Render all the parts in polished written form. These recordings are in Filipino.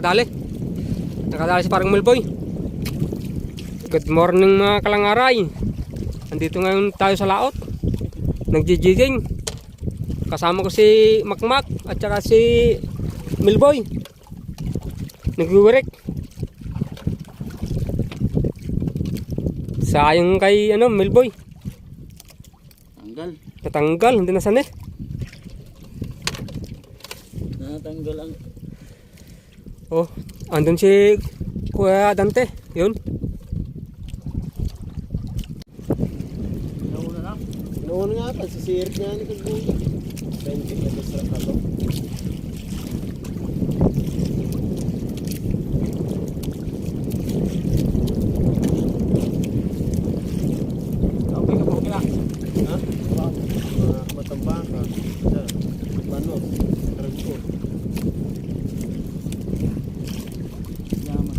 Nakadali. Nakadali si parang Mulboy. Good morning mga kalangaray. Andito ngayon tayo sa laot. Nagjijiging. Kasama ko si Makmak at saka si Milboy. Nagwiwirik. Sayang kay Milboy. Tanggal. Natanggal, hindi na sanay. Natanggal ang... Oh, andun si Kuya Dante. Yun. Nauna na. Noon nga pa, sisirit niya ni Kagbuga. Bendik na sa kalo. Okay ka po, okay na. Ha? Matambang ka. Banos. Karagpo. Yaman.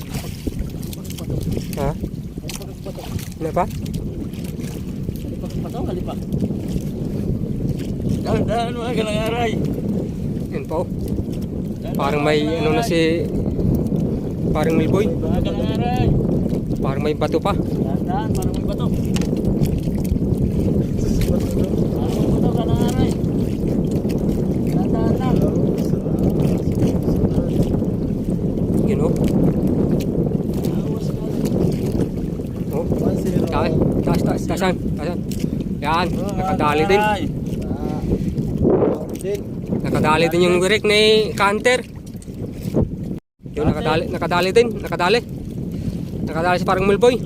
Ha? Ano pa? Kalipak pa kalipak. Dahan-dahan mga kalangaray. Yun po. Parang may na si parang Milboy. Mga kalangaray. Parang may bato pa. Dahan-dahan, parang may bato. Parang may bato kalangaray. Dahan-dahan lang. Yun oh. Oh. Tasan. Yan, nakadali din. Nakadali din yung wirik ni Canter. Yun, nakadali din. Nakadali si parang Mulboy.